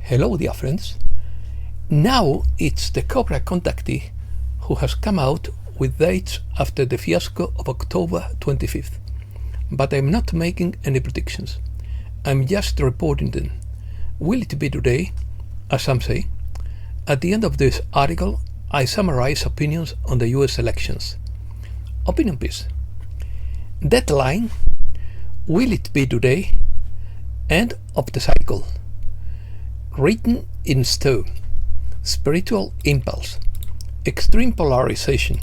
Hello, dear friends. Now it's the Cobra contactee who has come out with dates after the fiasco of October 25th. But I'm not making any predictions. I'm just reporting them. Will it be today, as some say? At the end of this article, I summarize opinions on the US elections. Opinion piece. Deadline. Will it be today? End of the cycle. Written in stone. Spiritual impulse. Extreme polarization.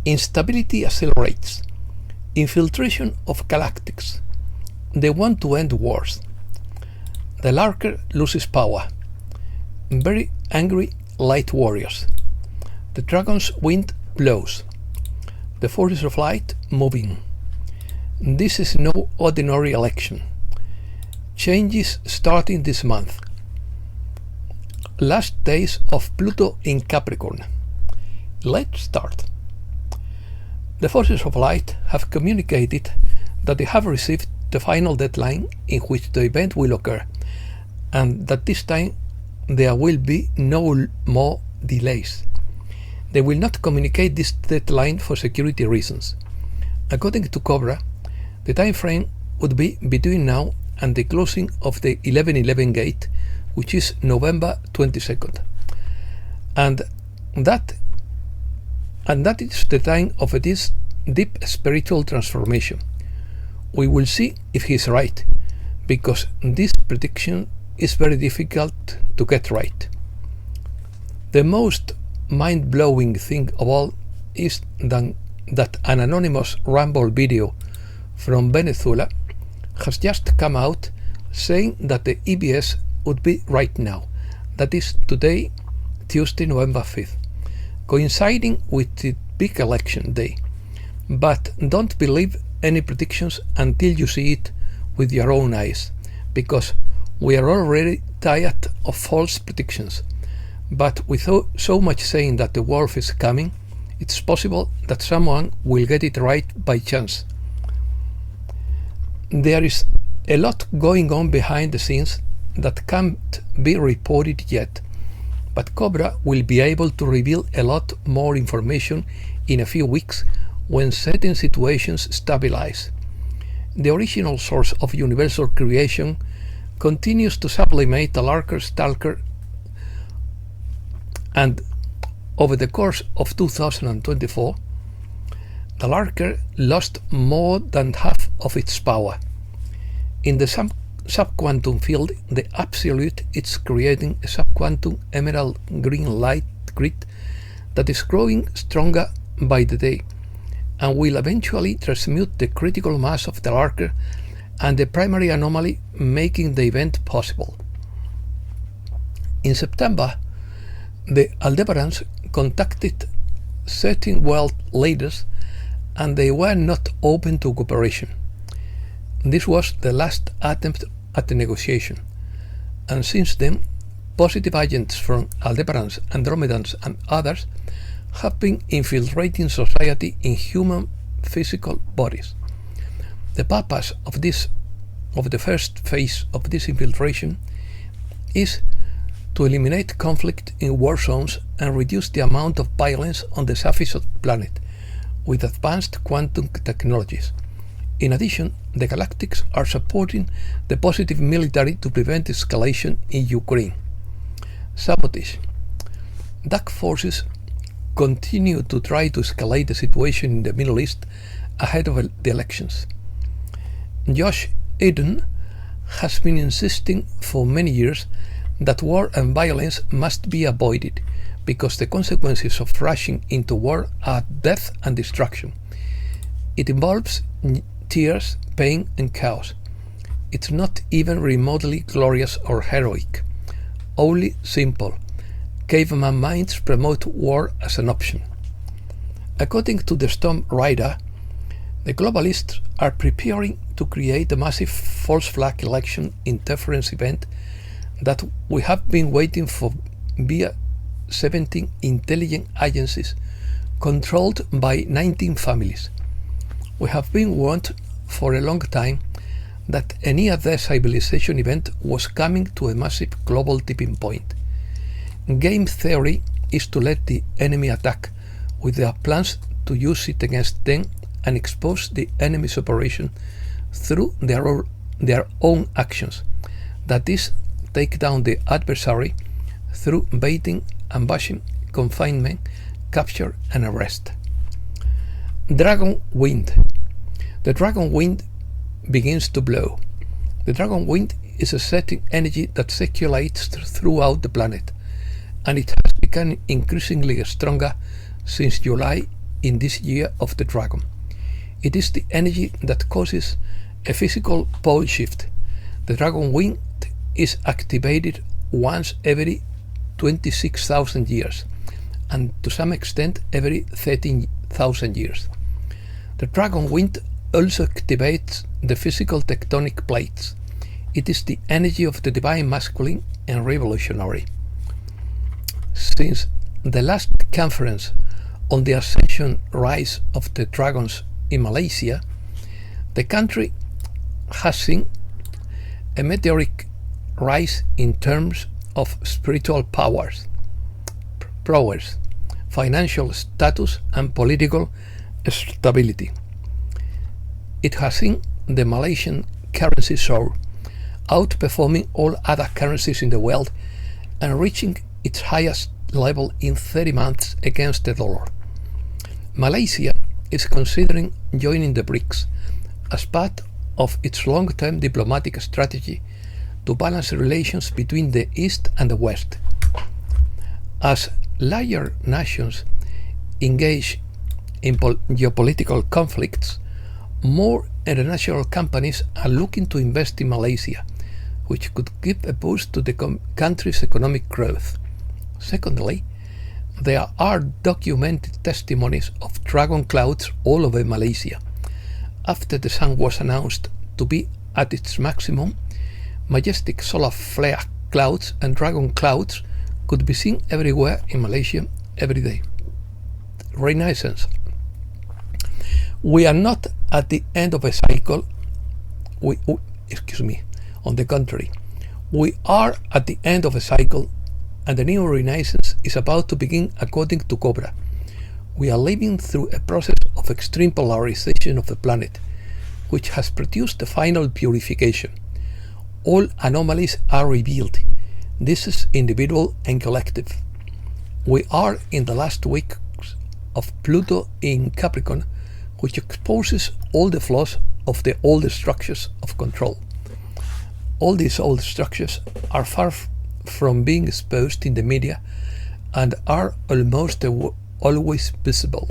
Instability accelerates. Infiltration of galactics. They want to end wars. The Lurker loses power. Very angry light warriors. The dragon's wind blows. The forces of light moving. This is no ordinary election. Changes starting this month. Last days of Pluto in Capricorn. Let's start. The forces of light have communicated that they have received the final deadline in which the event will occur, and that this time there will be no more delays. They will not communicate this deadline for security reasons. According to Cobra, the time frame would be between now and the closing of the 1111 gate, which is November 22nd. And that is the time of this deep spiritual transformation. We will see if he's right, because this prediction is very difficult to get right. The most mind-blowing thing of all is that an anonymous Rumble video from Venezuela has just come out saying that the EBS would be right now, that is today, Tuesday, November 5th, coinciding with the big election day. But don't believe any predictions until you see it with your own eyes, because we are already tired of false predictions. But with so much saying that the wolf is coming, it's possible that someone will get it right by chance. There is a lot going on behind the scenes that can't be reported yet, but Cobra will be able to reveal a lot more information in a few weeks when certain situations stabilize. The original source of universal creation continues to sublimate the Lurker stalker, and over the course of 2024, the Lurker lost more than half of its power. In the subquantum field, the absolute is creating a subquantum emerald green light grid that is growing stronger by the day, and will eventually transmute the critical mass of the Lurker and the primary anomaly, making the event possible. In September, the Aldebarans contacted certain world leaders, and they were not open to cooperation. This was the last attempt at a negotiation, and since then, positive agents from Aldebarans, Andromedans, and others have been infiltrating society in human physical bodies. The purpose of the first phase of this infiltration is to eliminate conflict in war zones and reduce the amount of violence on the surface of the planet with advanced quantum technologies. In addition, the galactics are supporting the positive military to prevent escalation in Ukraine. Sabotage. Dark forces continue to try to escalate the situation in the Middle East ahead of the elections. Josh Eden has been insisting for many years that war and violence must be avoided, because the consequences of rushing into war are death and destruction. It involves tears, pain, and chaos. It's not even remotely glorious or heroic, only simple. Caveman minds promote war as an option. According to the Storm Rider, the globalists are preparing to create a massive false flag election interference event that we have been waiting for via 17 intelligence agencies controlled by 19 families. We have been warned for a long time that a near-death civilization event was coming to a massive global tipping point. Game theory is to let the enemy attack, with their plans to use it against them and expose the enemy's operation through their own actions. That is, take down the adversary through baiting, ambushing, confinement, capture and arrest. Dragon wind. The dragon wind begins to blow. The dragon wind is a setting energy that circulates throughout the planet, and it has become increasingly stronger since July in this year of the dragon. It is the energy that causes a physical pole shift. The dragon wind is activated once every 26,000 years, and to some extent every 13,000 years. The dragon wind also activates the physical tectonic plates. It is the energy of the divine masculine and revolutionary. Since the last conference on the ascension rise of the dragons in Malaysia, the country has seen a meteoric rise in terms of spiritual powers, financial status and political stability. It has seen the Malaysian currency soar, outperforming all other currencies in the world and reaching its highest level in 30 months against the dollar. Malaysia is considering joining the BRICS as part of its long-term diplomatic strategy to balance relations between the East and the West. As larger nations engage in geopolitical conflicts, more international companies are looking to invest in Malaysia, which could give a boost to the country's economic growth. Secondly, there are documented testimonies of dragon clouds all over Malaysia. After the sun was announced to be at its maximum, majestic solar flare clouds and dragon clouds could be seen everywhere in Malaysia every day. Renaissance. We are not at the end of a cycle. On the contrary, we are at the end of a cycle, and the new Renaissance is about to begin according to Cobra. We are living through a process of extreme polarization of the planet, which has produced the final purification. All anomalies are revealed. This is individual and collective. We are in the last weeks of Pluto in Capricorn, which exposes all the flaws of the old structures of control. All these old structures are far from being exposed in the media and are almost always visible.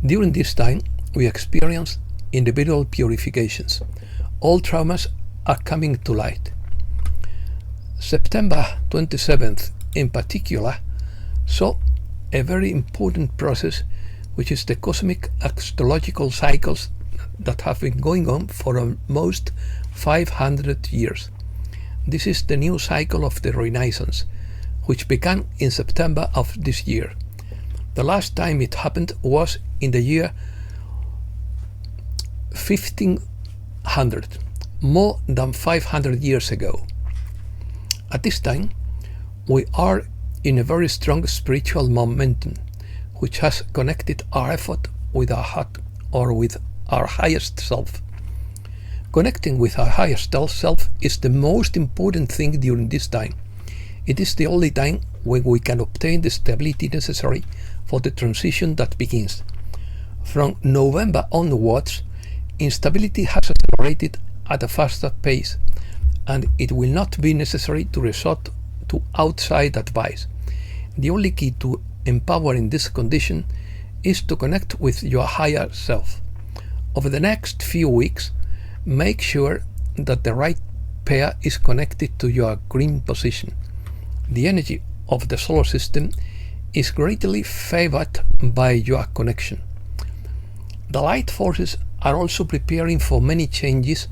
During this time, we experience individual purifications. All traumas are coming to light. September 27th, in particular, saw a very important process, which is the cosmic astrological cycles that have been going on for almost 500 years. This is the new cycle of the Renaissance, which began in September of this year. The last time it happened was in the year 1500, more than 500 years ago. At this time, we are in a very strong spiritual momentum, which has connected our effort with our heart or with our highest self. Connecting with our highest self is the most important thing during this time. It is the only time when we can obtain the stability necessary for the transition that begins. From November onwards, instability has accelerated at a faster pace, and it will not be necessary to resort to outside advice. The only key to empowering this condition is to connect with your higher self. Over the next few weeks, make sure that the right pair is connected to your green position. The energy of the solar system is greatly favored by your connection. The light forces are also preparing for many changes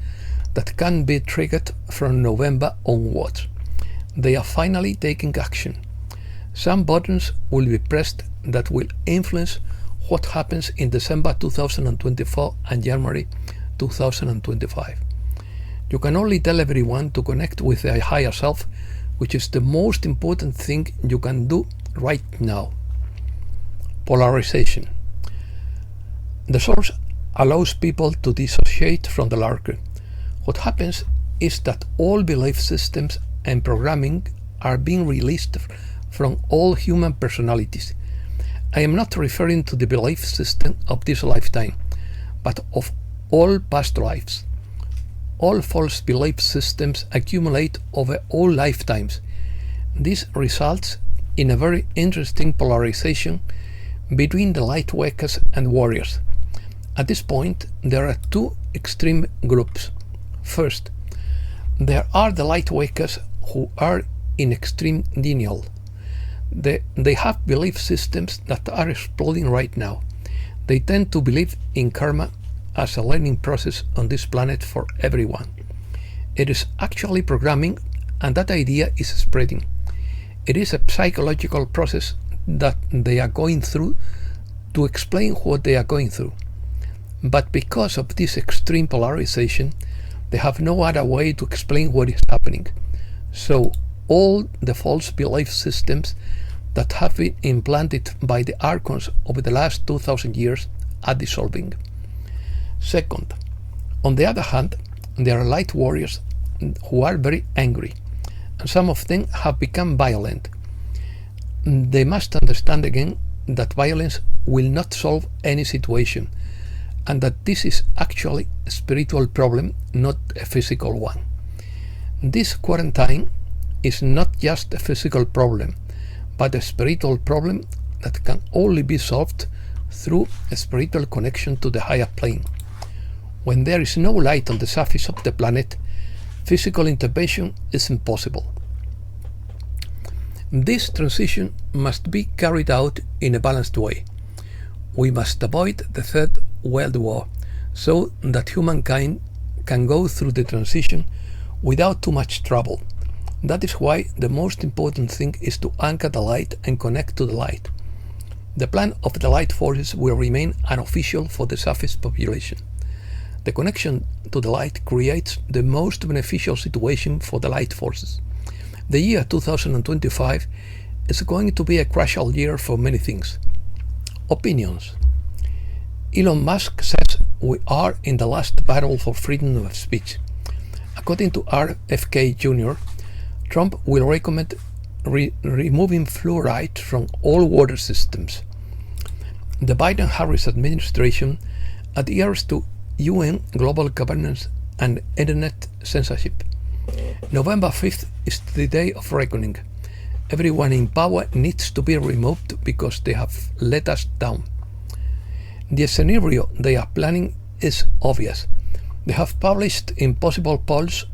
that can be triggered from November onwards. They are finally taking action. Some buttons will be pressed that will influence what happens in December 2024 and January 2025. You can only tell everyone to connect with their higher self, which is the most important thing you can do right now. Polarization. The source allows people to dissociate from the Lurker. What happens is that all belief systems and programming are being released from all human personalities. I am not referring to the belief system of this lifetime, but of all past lives. All false belief systems accumulate over all lifetimes. This results in a very interesting polarization between the light workers and warriors. At this point, there are two extreme groups. First, there are the light workers who are in extreme denial. They have belief systems that are exploding right now. They tend to believe in karma as a learning process on this planet for everyone. It is actually programming, and that idea is spreading. It is a psychological process that they are going through to explain what they are going through. But because of this extreme polarization, they have no other way to explain what is happening. So all the false belief systems that have been implanted by the archons over the last 2000 years are dissolving. Second, on the other hand, there are light warriors who are very angry, and some of them have become violent. They must understand again that violence will not solve any situation, and that this is actually a spiritual problem, not a physical one. This quarantine is not just a physical problem, but a spiritual problem that can only be solved through a spiritual connection to the higher plane. When there is no light on the surface of the planet, physical intervention is impossible. This transition must be carried out in a balanced way. We must avoid the Third World War so that humankind can go through the transition without too much trouble. That is why the most important thing is to anchor the light and connect to the light. The plan of the light forces will remain unofficial for the surface population. The connection to the light creates the most beneficial situation for the light forces. The year 2025 is going to be a crucial year for many things. Opinions. Elon Musk says we are in the last battle for freedom of speech. According to RFK Jr., Trump will recommend removing fluoride from all water systems. The Biden-Harris administration adheres to UN global governance and internet censorship. November 5th is the day of reckoning. Everyone in power needs to be removed because they have let us down. The scenario they are planning is obvious. They have published impossible polls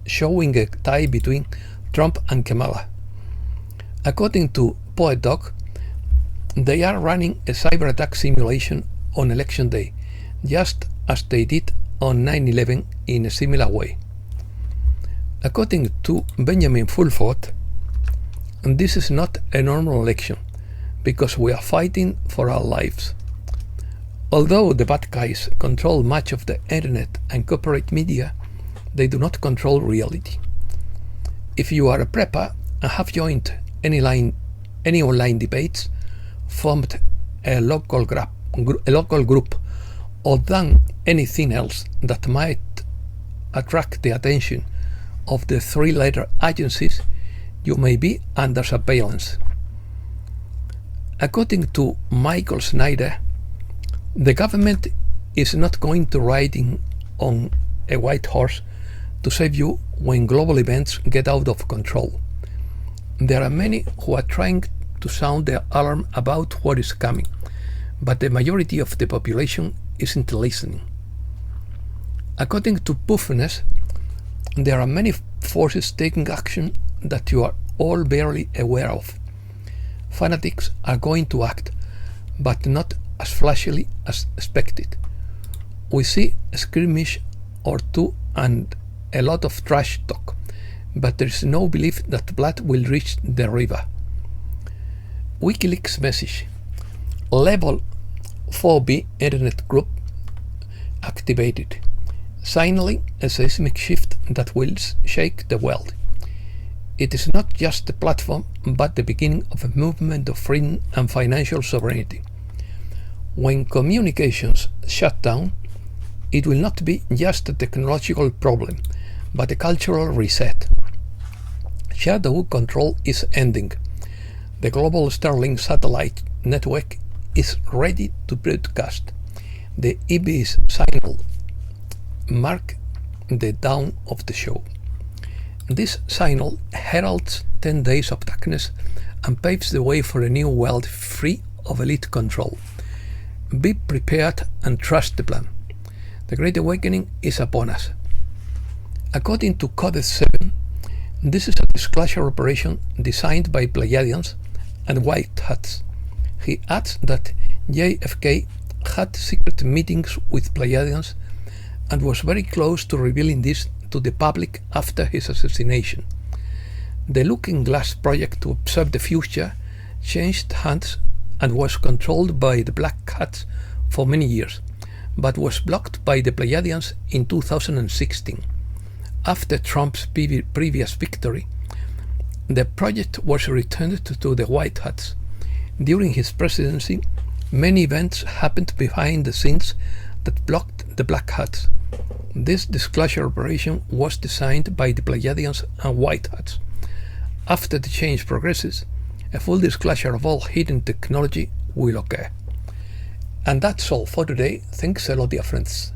showing a tie between Trump and Kamala. According to PoetDog, they are running a cyber attack simulation on election day, just as they did on 9/11 in a similar way. According to Benjamin Fulford, this is not a normal election because we are fighting for our lives. Although the bad guys control much of the internet and corporate media, they do not control reality. If you are a prepper and have joined any online debates, formed a local group, or done anything else that might attract the attention of the three-letter agencies, you may be under surveillance. According to Michael Snyder, the government is not going to ride in on a white horse to save you when global events get out of control. There are many who are trying to sound the alarm about what is coming, but the majority of the population isn't listening. According to Puffiness, there are many forces taking action that you are all barely aware of. Fanatics are going to act, but not as flashily as expected. We see a skirmish or two and a lot of trash talk, but there is no belief that blood will reach the river. WikiLeaks message. Level 4B Internet group activated. signaling a seismic shift that will shake the world. It is not just a platform, but the beginning of a movement of freedom and financial sovereignty. When communications shut down, it will not be just a technological problem, but a cultural reset. Shadow control is ending. The global Starlink satellite network is ready to broadcast. The EB's signal mark the dawn of the show. This signal heralds 10 days of darkness and paves the way for a new world free of elite control. Be prepared and trust the plan. The Great Awakening is upon us. According to Code 7, this is a disclosure operation designed by Pleiadians and White Hats. He adds that JFK had secret meetings with Pleiadians and was very close to revealing this to the public after his assassination. The Looking Glass project to observe the future changed hands and was controlled by the Black Hats for many years, but was blocked by the Pleiadians in 2016. After Trump's previous victory, the project was returned to the White Hats. During his presidency, many events happened behind the scenes that blocked the Black Hats. This disclosure operation was designed by the Pleiadians and White Hats. After the change progresses, a full disclosure of all hidden technology will occur. And that's all for today. Thanks a lot, dear friends.